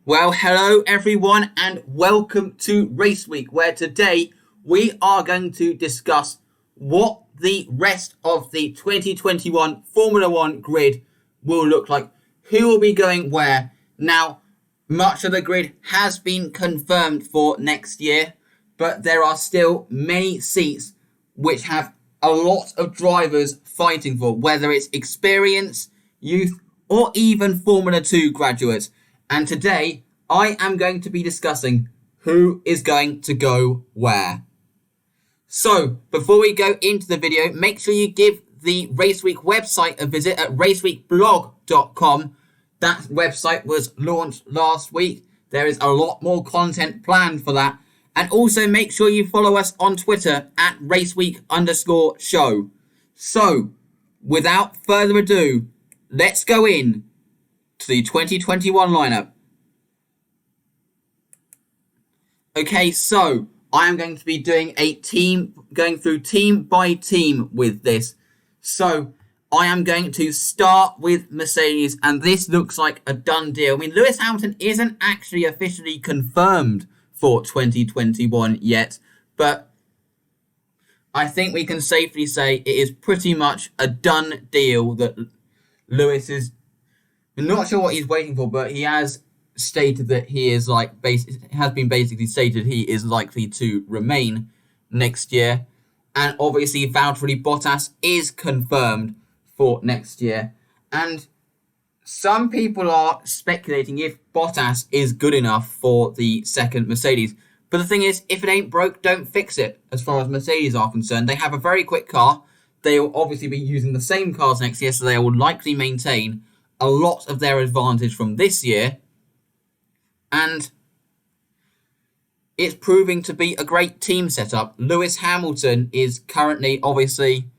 Well, hello everyone and welcome to RaceWeek, where today we are going to discuss what the rest of the 2021 Formula One grid will look like, who will be going where. Now, much of the grid has been confirmed for next year, but there are still many seats which have a lot of drivers fighting for, whether it's experience, youth, or even Formula 2 graduates. And today, I am going to be discussing who is going to go where. So, before we go into the video, make sure you give the RaceWeek website a visit at raceweekblog.com. That website was launched last week. There is a lot more content planned for that. And also make sure you follow us on Twitter at raceweek_show. So, without further ado, let's go in to the 2021 lineup. Okay, so I am going to be doing going through team by team with this. So I am going to start with Mercedes, and this looks like a done deal. I mean, Lewis Hamilton isn't actually officially confirmed for 2021 yet, but I think we can safely say it is pretty much a done deal that Lewis is. I'm not sure what he's waiting for, but he has stated that he is basically stated he is likely to remain next year, and obviously Valtteri Bottas is confirmed for next year, and some people are speculating if Bottas is good enough for the second Mercedes. But the thing is, if it ain't broke, don't fix it. As far as Mercedes are concerned, they have a very quick car. They will obviously be using the same cars next year, so they will likely maintain a lot of their advantage from this year. And it's proving to be a great team setup. Lewis Hamilton is currently obviously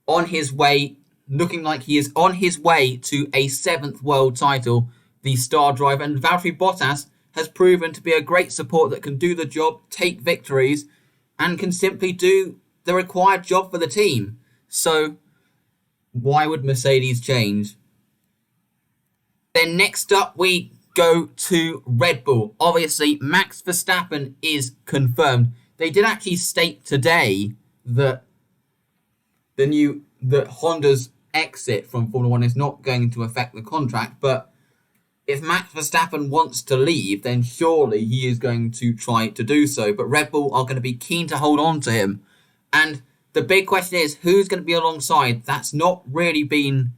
on his way, looking like he is on his way to a 7th world title, the star driver. And Valtteri Bottas has proven to be a great support that can do the job, take victories, and can simply do the required job for the team. So why would Mercedes change? Then next up we go to Red Bull. Obviously, Max Verstappen is confirmed. They did actually state today that Honda's exit from Formula One is not going to affect the contract, but if Max Verstappen wants to leave, then surely he is going to try to do so. But Red Bull are going to be keen to hold on to him. And the big question is, who's going to be alongside? That's not really been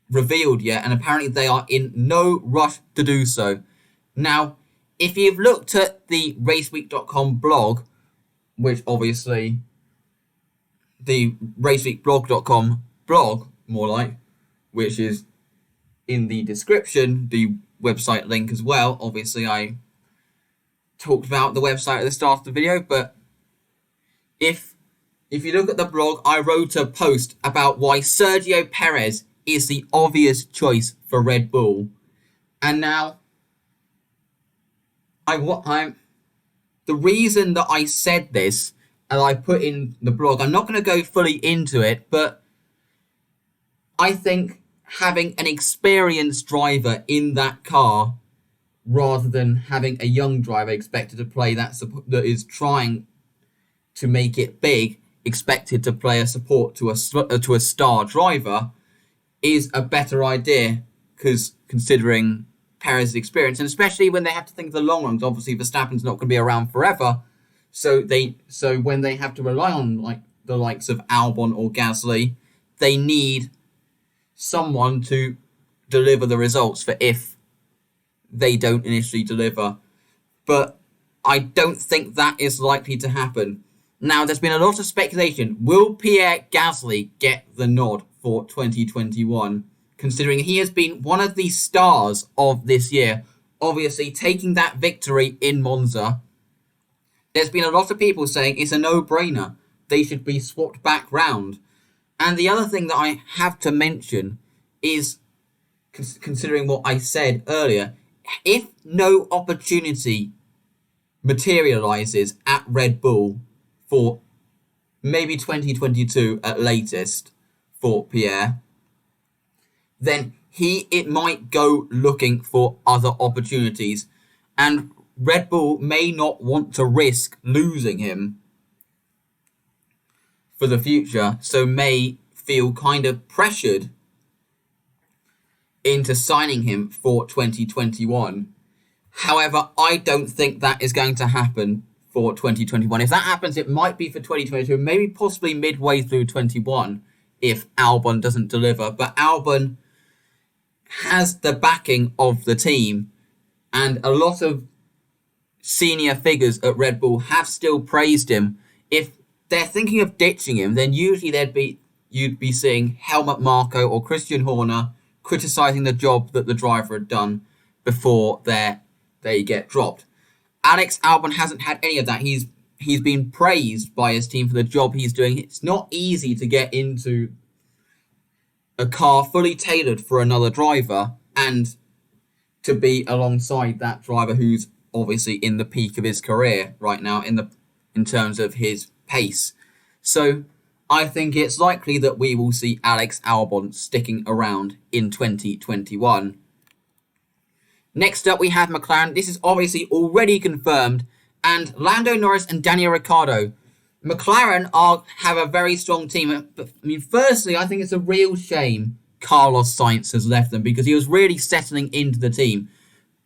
revealed yet, and apparently they are in no rush to do so. Now, if you've looked at the RaceWeek.com blog, which obviously the RaceWeekblog.com blog, more like, which is in the description, the website link as well. Obviously, I talked about the website at the start of the video, but if you look at the blog, I wrote a post about why Sergio Perez is the obvious choice for Red Bull. And now, the reason that I said this, and I put in the blog, I'm not going to go fully into it, but I think having an experienced driver in that car, rather than having a young driver expected to play that is trying to make it big, expected to play a support to a star driver, is a better idea, because considering Perez's experience, and especially when they have to think of the long runs. Obviously, Verstappen's not going to be around forever, so when they have to rely on like the likes of Albon or Gasly, they need someone to deliver the results for if they don't initially deliver. But I don't think that is likely to happen. Now, there's been a lot of speculation. Will Pierre Gasly get the nod for 2021, considering he has been one of the stars of this year, obviously taking that victory in Monza? There's been a lot of people saying it's a no-brainer. They should be swapped back round. And the other thing that I have to mention is, considering what I said earlier, if no opportunity materializes at Red Bull for maybe 2022 at latest for Pierre, then it might go looking for other opportunities. And Red Bull may not want to risk losing him for the future, so may feel kind of pressured into signing him for 2021. However, I don't think that is going to happen for 2021. If that happens, it might be for 2022, maybe possibly midway through 21 if Albon doesn't deliver. But Albon has the backing of the team, and a lot of senior figures at Red Bull have still praised him. If they're thinking of ditching him, then usually you'd be seeing Helmut Marko or Christian Horner criticising the job that the driver had done before they get dropped. Alex Albon hasn't had any of that. He's been praised by his team for the job he's doing. It's not easy to get into a car fully tailored for another driver and to be alongside that driver who's obviously in the peak of his career right now in terms of his pace. So I think it's likely that we will see Alex Albon sticking around in 2021. Next up, we have McLaren. This is obviously already confirmed. And Lando Norris and Daniel Ricciardo. McLaren have a very strong team. But, firstly, I think it's a real shame Carlos Sainz has left them because he was really settling into the team.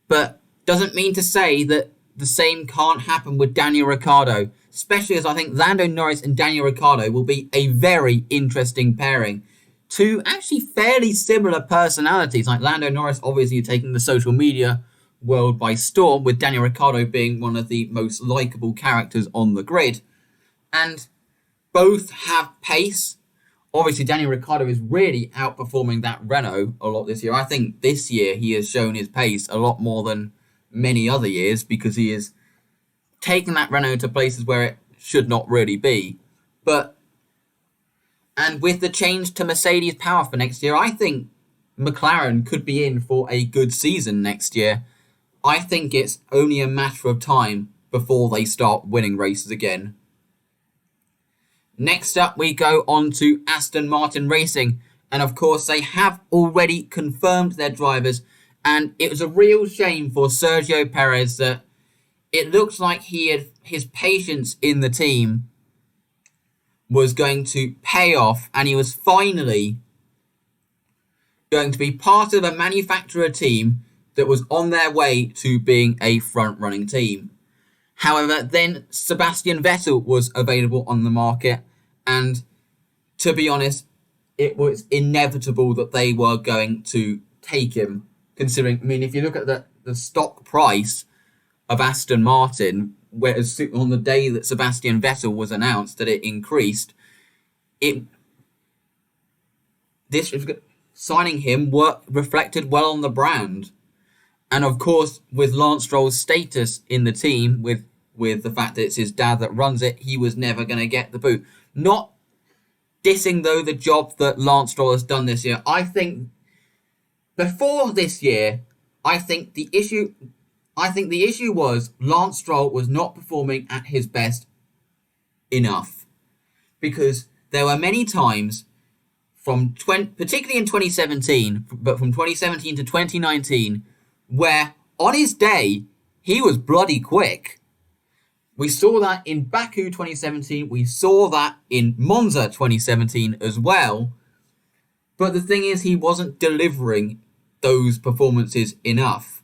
But doesn't mean to say that the same can't happen with Daniel Ricciardo. Especially as I think Lando Norris and Daniel Ricciardo will be a very interesting pairing. Two actually fairly similar personalities, like Lando Norris obviously taking the social media world by storm, with Daniel Ricciardo being one of the most likeable characters on the grid. And both have pace. Obviously, Daniel Ricciardo is really outperforming that Renault a lot this year. I think this year he has shown his pace a lot more than many other years because he is taking that Renault to places where it should not really be. And with the change to Mercedes power for next year, I think McLaren could be in for a good season next year. I think it's only a matter of time before they start winning races again. Next up, we go on to Aston Martin Racing. And of course, they have already confirmed their drivers. And it was a real shame for Sergio Perez that it looks like his patience in the team was going to pay off, and he was finally going to be part of a manufacturer team that was on their way to being a front-running team. However, then Sebastian Vettel was available on the market, and to be honest, it was inevitable that they were going to take him, considering, if you look at the stock price of Aston Martin, whereas on the day that Sebastian Vettel was announced that it increased, signing him reflected well on the brand. And of course, with Lance Stroll's status in the team, with the fact that it's his dad that runs it, he was never going to get the boot. Not dissing, though, the job that Lance Stroll has done this year. I think before this year, I think the issue was Lance Stroll was not performing at his best enough. Because there were many times, particularly in 2017, but from 2017 to 2019, where on his day, he was bloody quick. We saw that in Baku 2017. We saw that in Monza 2017 as well. But the thing is, he wasn't delivering those performances enough.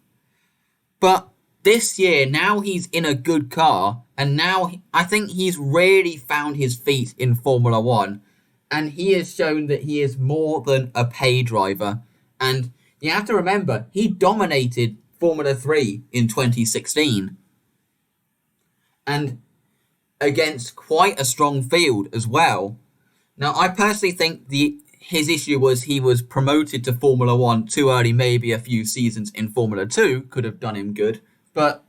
But this year, now he's in a good car, and now I think he's really found his feet in Formula One, and he has shown that he is more than a pay driver. And you have to remember, he dominated Formula 3 in 2016. And against quite a strong field as well. Now, I personally think his issue was he was promoted to Formula 1 too early. Maybe a few seasons in Formula 2 could have done him good. But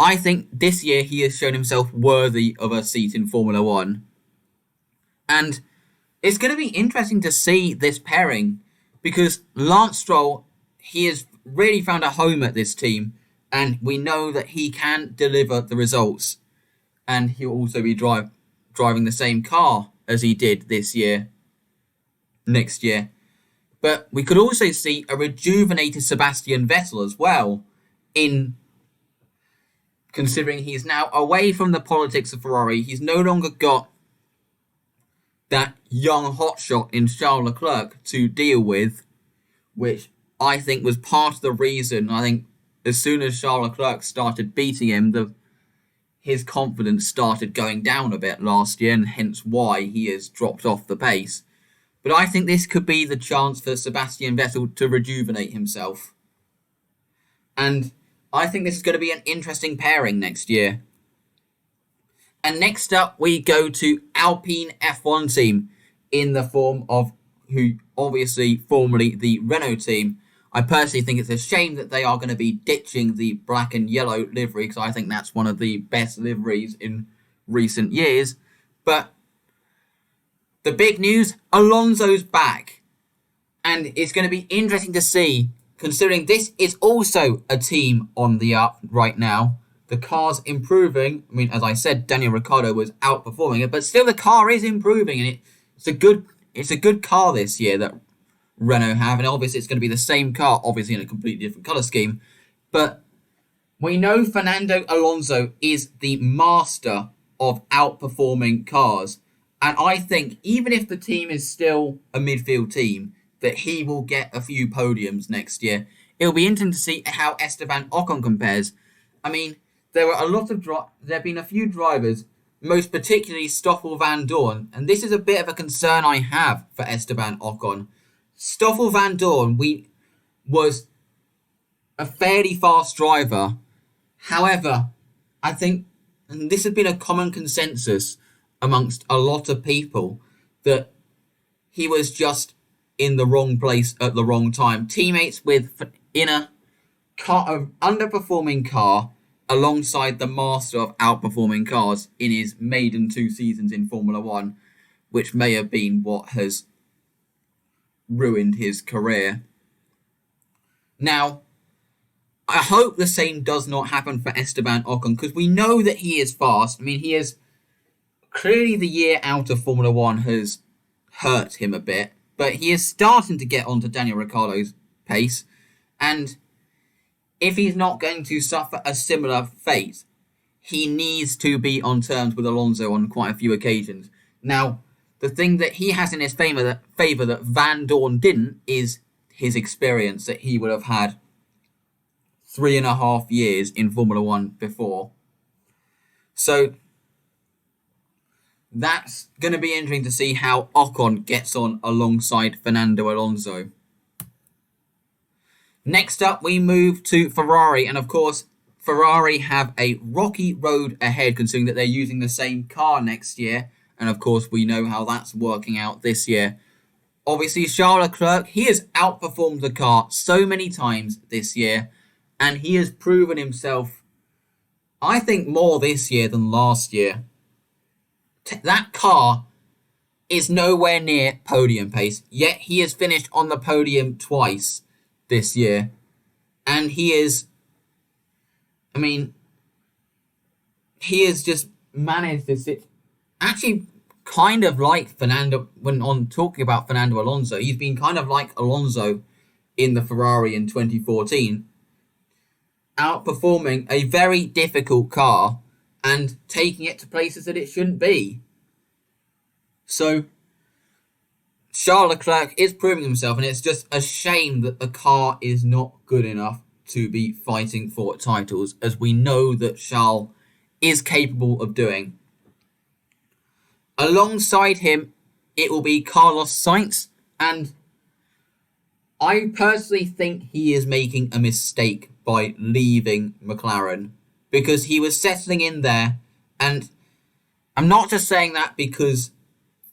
I think this year he has shown himself worthy of a seat in Formula 1. And it's going to be interesting to see this pairing because Lance Stroll, he has really found a home at this team. And we know that he can deliver the results. And he'll also be driving the same car as he did next year. But we could also see a rejuvenated Sebastian Vettel as well in considering he's now away from the politics of Ferrari. He's no longer got that young hotshot in Charles Leclerc to deal with, which I think was part of the reason. I think as soon as Charles Leclerc started beating him, his confidence started going down a bit last year, and hence why he has dropped off the pace. But I think this could be the chance for Sebastian Vettel to rejuvenate himself. And I think this is going to be an interesting pairing next year. And next up, we go to Alpine F1 team in the form of, who obviously formerly the Renault team. I personally think it's a shame that they are going to be ditching the black and yellow livery, because I think that's one of the best liveries in recent years. But the big news, Alonso's back. And it's going to be interesting to see, considering this is also a team on the up right now. The car's improving. I mean, as I said, Daniel Ricciardo was outperforming it, but still the car is improving, and it's a good car this year that Renault have, and obviously it's going to be the same car, obviously in a completely different colour scheme. But we know Fernando Alonso is the master of outperforming cars, and I think even if the team is still a midfield team, that he will get a few podiums next year. It'll be interesting to see how Esteban Ocon compares. I mean, there have been a few drivers, most particularly Stoffel Van Dorn, and this is a bit of a concern I have for Esteban Ocon. Stoffel Van Dorn was a fairly fast driver. However, I think, and this has been a common consensus amongst a lot of people, that he was just in the wrong place at the wrong time. Teammates in a underperforming car alongside the master of outperforming cars in his maiden 2 seasons in Formula 1, which may have been what has ruined his career. Now, I hope the same does not happen for Esteban Ocon, because we know that he is fast. I mean, he is clearly, the year out of Formula 1 has hurt him a bit, but he is starting to get onto Daniel Ricciardo's pace, and if he's not going to suffer a similar fate, he needs to be on terms with Alonso on quite a few occasions. Now, the thing that he has in his favour that Van Dorn didn't is his experience that he would have had 3.5 years in Formula 1 before. So that's going to be interesting to see how Ocon gets on alongside Fernando Alonso. Next up, we move to Ferrari, and of course, Ferrari have a rocky road ahead, considering that they're using the same car next year, and of course, we know how that's working out this year. Obviously, Charles Leclerc, he has outperformed the car so many times this year, and he has proven himself, I think, more this year than last year. That car is nowhere near podium pace, yet he has finished on the podium twice this year, and he has just managed to sit, actually kind of like Fernando, when on talking about Fernando Alonso, he's been kind of like Alonso in the Ferrari in 2014, outperforming a very difficult car and taking it to places that it shouldn't be. So Charles Leclerc is proving himself, and it's just a shame that the car is not good enough to be fighting for titles, as we know that Charles is capable of doing. Alongside him, it will be Carlos Sainz, and I personally think he is making a mistake by leaving McLaren, because he was settling in there, and I'm not just saying that because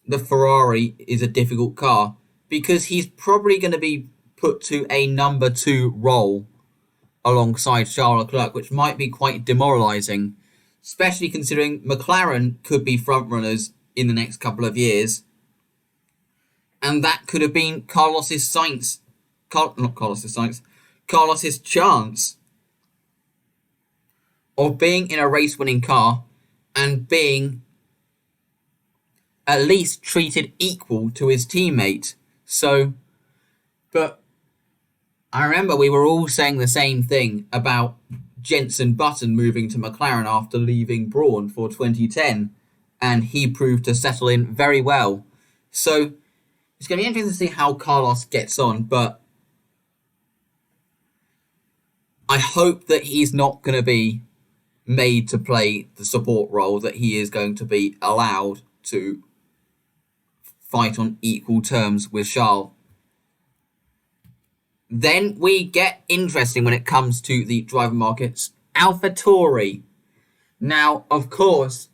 the Ferrari is a difficult car, because he's probably going to be put to a number 2 role alongside Charles Leclerc, which might be quite demoralising, especially considering McLaren could be frontrunners in the next couple of years, and that could have been Carlos's chance of being in a race-winning car and being at least treated equal to his teammate. So, but I remember we were all saying the same thing about Jenson Button moving to McLaren after leaving Brawn for 2010, and he proved to settle in very well. So it's going to be interesting to see how Carlos gets on, but I hope that he's not going to be made to play the support role, that he is going to be allowed to fight on equal terms with Charles. Then we get interesting when it comes to the driver markets. AlphaTauri. Now, of course,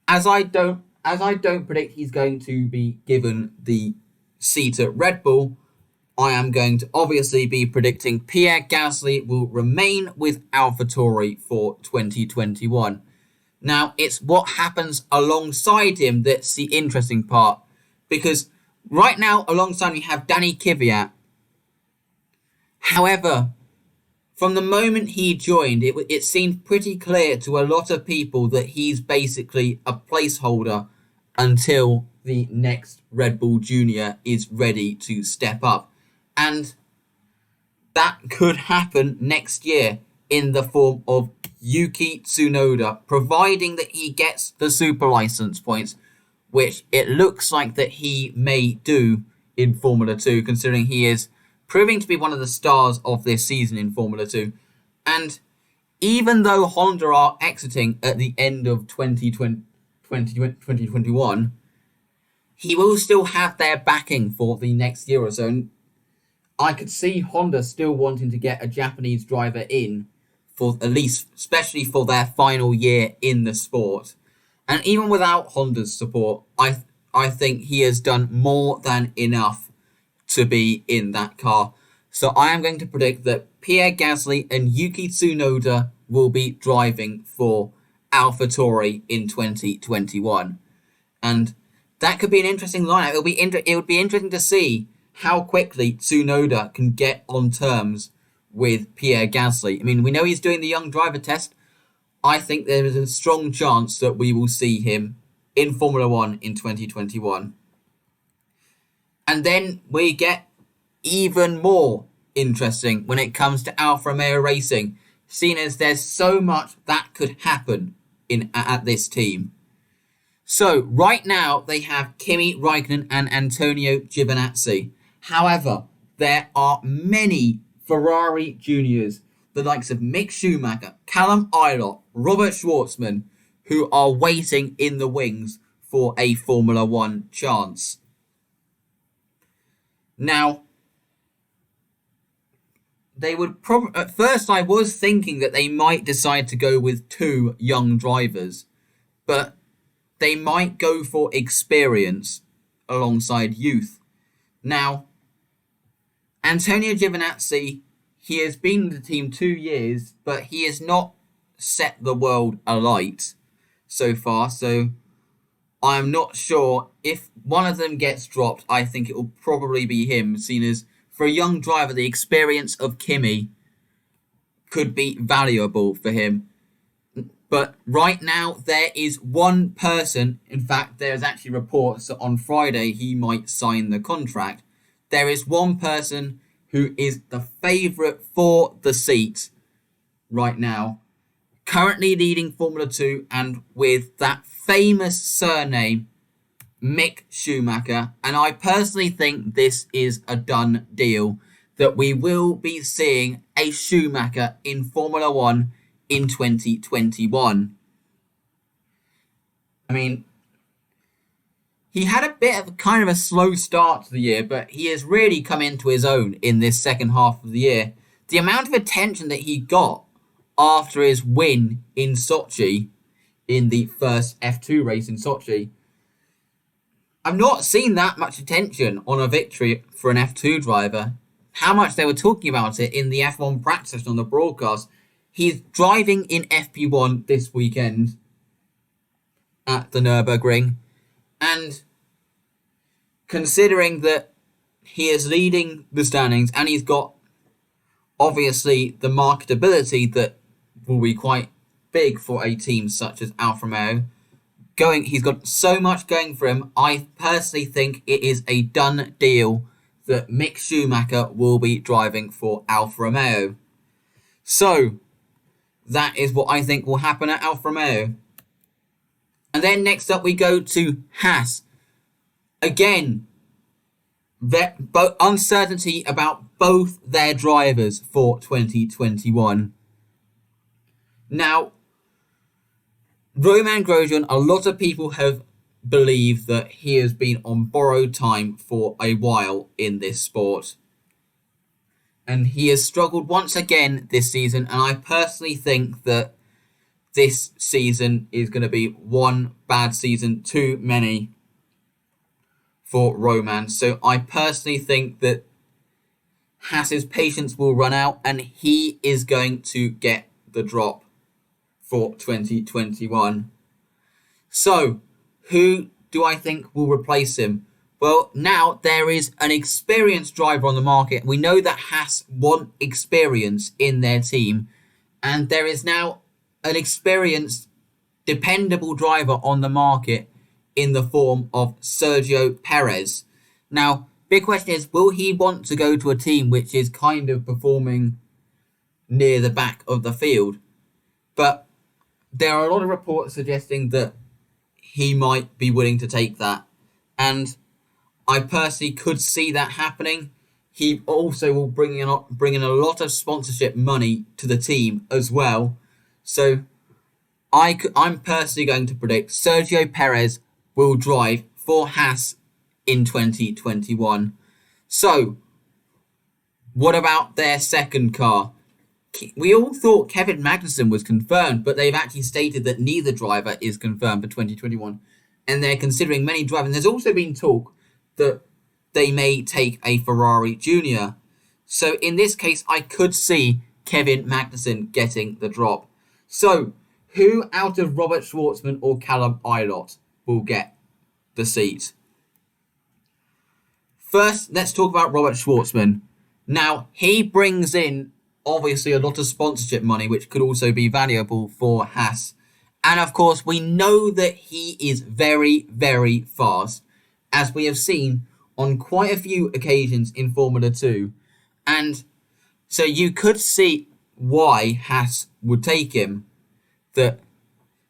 as I don't predict he's going to be given the seat at Red Bull, I am going to obviously be predicting Pierre Gasly will remain with AlphaTauri for 2021. Now, it's what happens alongside him that's the interesting part, because right now alongside him we have Danny Kvyat. However, from the moment he joined, it seemed pretty clear to a lot of people that he's basically a placeholder until the next Red Bull Junior is ready to step up. And that could happen next year in the form of Yuki Tsunoda, providing that he gets the super license points, which it looks like that he may do in Formula 2, considering he is proving to be one of the stars of this season in Formula 2. And even though Honda are exiting at the end of 2021, he will still have their backing for the next year or so. And I could see Honda still wanting to get a Japanese driver in for at least, especially for their final year in the sport. And even without Honda's support, I think he has done more than enough to be in that car. So I am going to predict that Pierre Gasly and Yuki Tsunoda will be driving for AlphaTauri in 2021. And that could be an interesting lineup. It would be interesting to see how quickly Tsunoda can get on terms with Pierre Gasly. I mean, we know he's doing the young driver test. I think there is a strong chance that we will see him in Formula 1 in 2021. And then we get even more interesting when it comes to Alfa Romeo Racing, seeing as there's so much that could happen at this team. So, right now, they have Kimi Räikkönen and Antonio Giovinazzi. However, there are many Ferrari juniors, the likes of Mick Schumacher, Callum Ilott, Robert Schwartzman, who are waiting in the wings for a Formula 1 chance. Now, they would probably... At first, I was thinking that they might decide to go with two young drivers, but they might go for experience alongside youth. Now, Antonio Giovinazzi, he has been in the team 2 years, but he has not set the world alight so far, so I'm not sure. If one of them gets dropped, I think it will probably be him, seeing as for a young driver, the experience of Kimi could be valuable for him. But right now, there is one person. In fact, there's actually reports that on Friday he might sign the contract. There is one person who is the favourite for the seat right now, currently leading Formula 2 and with that famous surname, Mick Schumacher. And I personally think this is a done deal, that we will be seeing a Schumacher in Formula 1 in 2021. I mean, he had a bit of kind of a slow start to the year, but he has really come into his own in this second half of the year. The amount of attention that he got after his win in Sochi, in the first F2 race in Sochi, I've not seen that much attention on a victory for an F2 driver. How much they were talking about it in the F1 practice session on the broadcast. He's driving in FP1 this weekend at the Nürburgring. And considering that he is leading the standings and he's got, obviously, the marketability that will be quite big for a team such as Alfa Romeo, he's got so much going for him. I personally think it is a done deal that Mick Schumacher will be driving for Alfa Romeo. So, that is what I think will happen at Alfa Romeo. And then next up we go to Haas. Again, uncertainty about both their drivers for 2021. Now, Romain Grosjean, a lot of people have believed that he has been on borrowed time for a while in this sport. And he has struggled once again this season, and I personally think that this season is going to be one bad season too many for Romain. So I personally think that Haas's patience will run out and he is going to get the drop for 2021. So, who do I think will replace him? Well, now there is an experienced driver on the market. We know that Haas want experience in their team, and there is now an experienced, dependable driver on the market in the form of Sergio Perez. Now, big question is, will he want to go to a team which is kind of performing near the back of the field? But there are a lot of reports suggesting that he might be willing to take that. And I personally could see that happening. He also will bring in a lot of sponsorship money to the team as well. So I'm personally going to predict Sergio Perez will drive for Haas in 2021. So, what about their second car? We all thought Kevin Magnussen was confirmed, but they've actually stated that neither driver is confirmed for 2021. And they're considering many drivers. And there's also been talk that they may take a Ferrari Junior. So in this case, I could see Kevin Magnussen getting the drop. So, who out of Robert Schwartzman or Callum Ilott will get the seat? First, let's talk about Robert Schwartzman. Now, he brings in obviously a lot of sponsorship money, which could also be valuable for Haas. And of course, we know that he is very, very fast, as we have seen on quite a few occasions in Formula 2. And so you could see why Haas would take him, that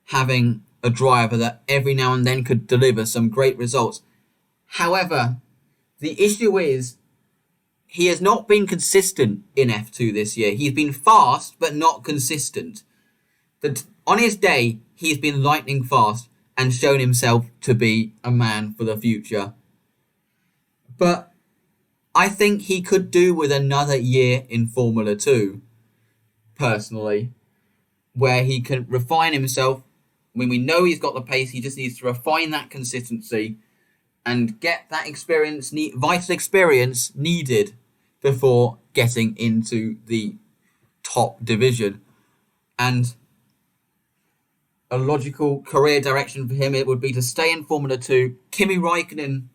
having a driver that every now and then could deliver some great results. However, the issue is he has not been consistent in F2 this year. He's been fast, but not consistent. On his day, he's been lightning fast and shown himself to be a man for the future. But I think he could do with another year in Formula 2, personally, where he can refine himself. I mean, we know he's got the pace, he just needs to refine that consistency and get that experience, vital experience needed before getting into the top division. And a logical career direction for him, it would be to stay in Formula 2. Kimi Räikkönen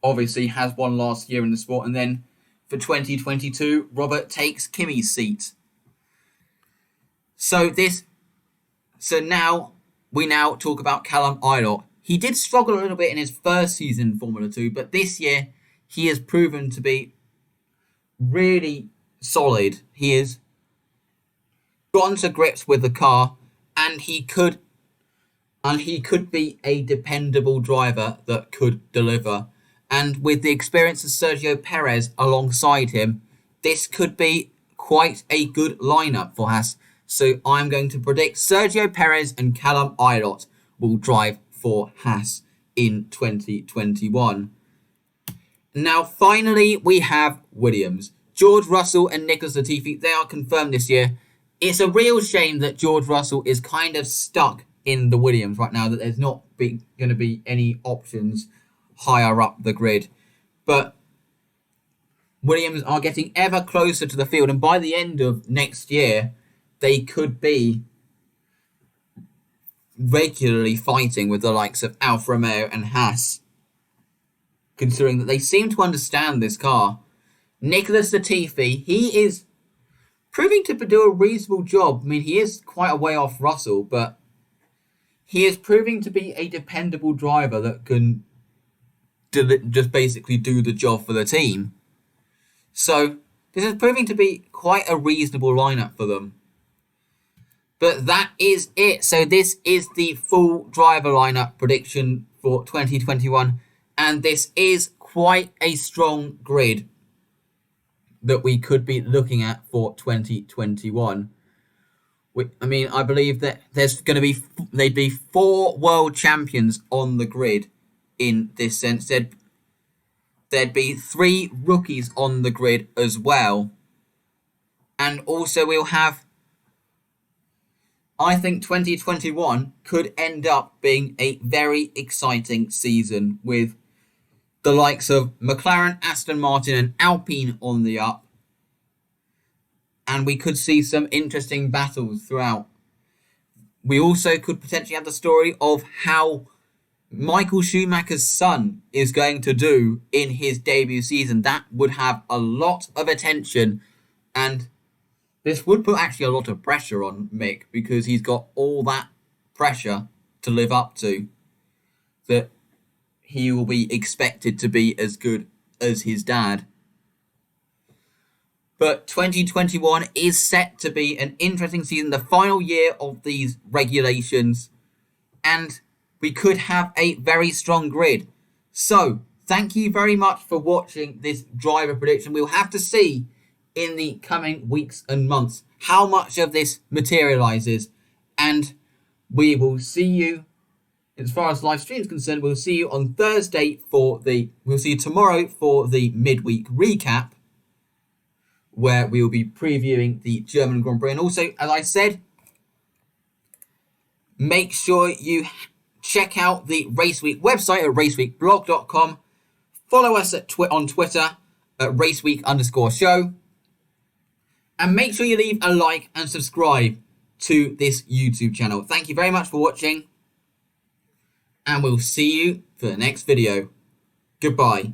obviously has one last year in the sport, and then for 2022, Robert takes Kimi's seat. So now we talk about Callum Ilott. He did struggle a little bit in his first season in Formula 2, but this year he has proven to be really solid. He has gotten to grips with the car, and he could be a dependable driver that could deliver. And with the experience of Sergio Perez alongside him, this could be quite a good lineup for Haas. So I'm going to predict Sergio Perez and Callum Ilott will drive for Haas in 2021. Now, finally, we have Williams. George Russell and Nicholas Latifi, they are confirmed this year. It's a real shame that George Russell is kind of stuck in the Williams right now, that there's not going to be any options higher up the grid. But Williams are getting ever closer to the field, and by the end of next year, they could be regularly fighting with the likes of Alfa Romeo and Haas, considering that they seem to understand this car. Nicholas Latifi, he is proving to do a reasonable job. I mean, he is quite a way off Russell, but he is proving to be a dependable driver that can just basically do the job for the team. So this is proving to be quite a reasonable lineup for them. But that is it. So this is the full driver lineup prediction for 2021. And this is quite a strong grid that we could be looking at for 2021. I mean, I believe that there'd be 4 world champions on the grid in this sense. There'd be 3 rookies on the grid as well. And also we'll have, I think 2021 could end up being a very exciting season with the likes of McLaren, Aston Martin and Alpine on the up. And we could see some interesting battles throughout. We also could potentially have the story of how Michael Schumacher's son is going to do in his debut season. That would have a lot of attention, and this would put actually a lot of pressure on Mick because he's got all that pressure to live up to, that he will be expected to be as good as his dad. But 2021 is set to be an interesting season, the final year of these regulations, and we could have a very strong grid. So, thank you very much for watching this driver prediction. We'll have to see in the coming weeks and months how much of this materializes, and we will see you, as far as live stream is concerned, we'll see you on Thursday we'll see you tomorrow for the midweek recap, where we will be previewing the German Grand Prix. And also, as I said, make sure you check out the RaceWeek website at raceweekblog.com. Follow us on Twitter at raceweek_show. And make sure you leave a like and subscribe to this YouTube channel. Thank you very much for watching. And we'll see you for the next video. Goodbye.